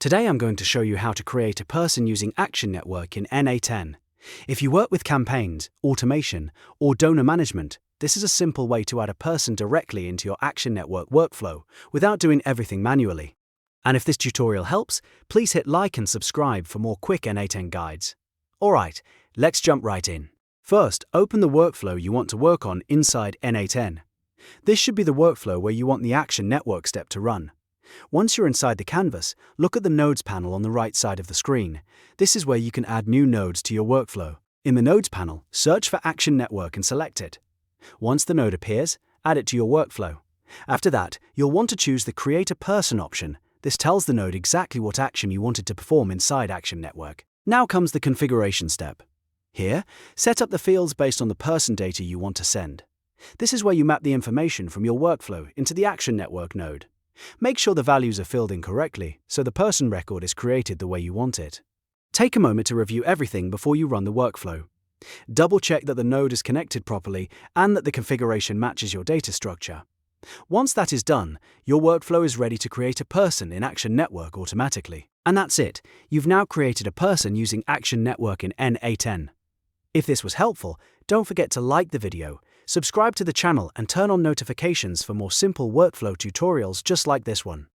Today I'm going to show you how to create a person using Action Network in N8n. If you work with campaigns, automation, or donor management, this is a simple way to add a person directly into your Action Network workflow without doing everything manually. And if this tutorial helps, please hit like and subscribe for more quick N8n guides. Alright, let's jump right in. First, open the workflow you want to work on inside N8n. This should be the workflow where you want the Action Network step to run. Once you're inside the canvas, look at the Nodes panel on the right side of the screen. This is where you can add new nodes to your workflow. In the Nodes panel, search for Action Network and select it. Once the node appears, add it to your workflow. After that, you'll want to choose the Create a Person option. This tells the node exactly what action you want it to perform inside Action Network. Now comes the configuration step. Here, set up the fields based on the person data you want to send. This is where you map the information from your workflow into the Action Network node. Make sure the values are filled in correctly, so the person record is created the way you want it. Take a moment to review everything before you run the workflow. Double-check that the node is connected properly and that the configuration matches your data structure. Once that is done, your workflow is ready to create a person in Action Network automatically. And that's it. You've now created a person using Action Network in N8n. If this was helpful, don't forget to like the video, subscribe to the channel and turn on notifications for more simple workflow tutorials just like this one.